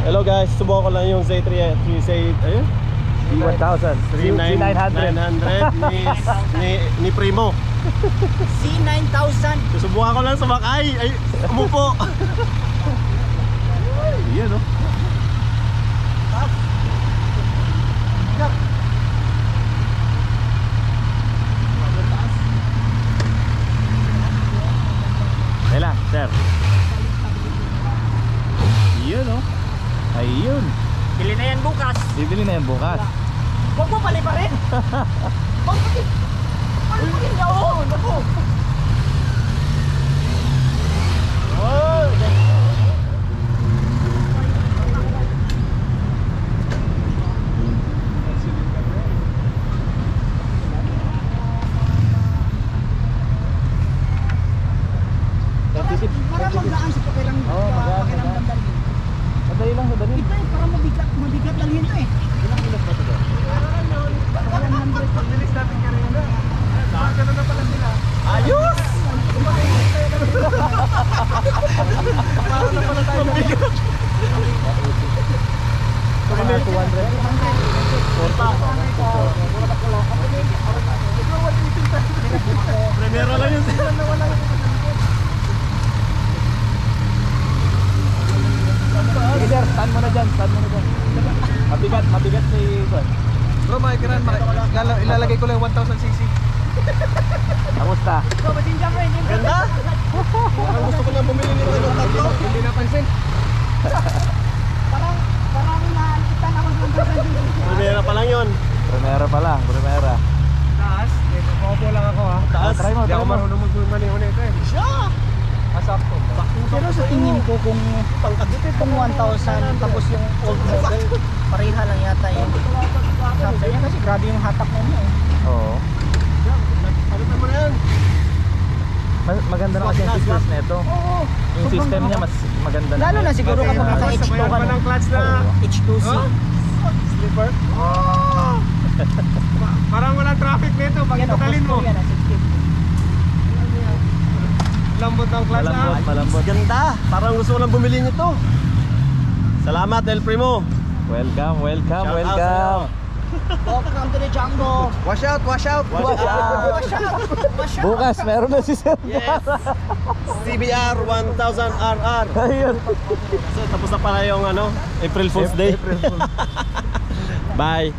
Hello guys, subukan ko lang yung Z3 ayun. C1000 C900 ni Primo. C9000. Susubukan ko lang sumakay. Ay, umupo. Yan oh. Kailan, sir? Yun oh. Ayun. Bili na yan bukas. Bibili na yan bukas. Huwag mo pali pa rin. Pagpagin niya ako. Naku. Para maglaan sa pakiramdam din. Madali lang, madali. Ito eh, para mabigat lang yun eh. Ilang kilos ba ito? Nilis natin kanina. Ganun na pala sila. Ayos! Parang na pala tayo mabigat. Mga 200. Primero lang yun. Sige sir, stand mo na dyan, stand mo na dyan. Mabigat si Juan. Bro, makikiran, ilalagay ko lang 1000cc. Kamusta? Ganda? Parang gusto ko na bumili nito ng tatlo. Hindi napansin. Parang nakakita na ako ng Primera pa lang yun. Primera pa lang, primera. Taas, paupo lang ako ha. Taas. Try mo, Hindi try ako mo. marunong magmaniho nito eh. Siya! Masakto. Pero sa tingin ko kung 1,000 tapos yung old model, pareha lang yata yun. Sabi niya kasi grabe yung hatak na niya eh. Oo. Ano naman na yan? Maganda na kasi yung features na ito. Oo. Yung system niya mas maganda na. Lalo na siguro kapag naka H2 ka Sabayan pa na. ng clutch na. H2C. Slipper? Parang walang traffic nito pag itotalin mo. Yan, 60. Lambot ng clutch na. Malambot, malambot. Ganda! Parang gusto ko lang bumili nito. Salamat El Primo. Welcome, welcome, Shout out welcome. Welcome to the jungle. Wash out, wash out. Watch out! Watch out. Watch out. Bukas, meron na si sir. Yes! CBR 1000RR. Ayun. So, tapos na pala yung April Fool's Day. April Fool. Bye!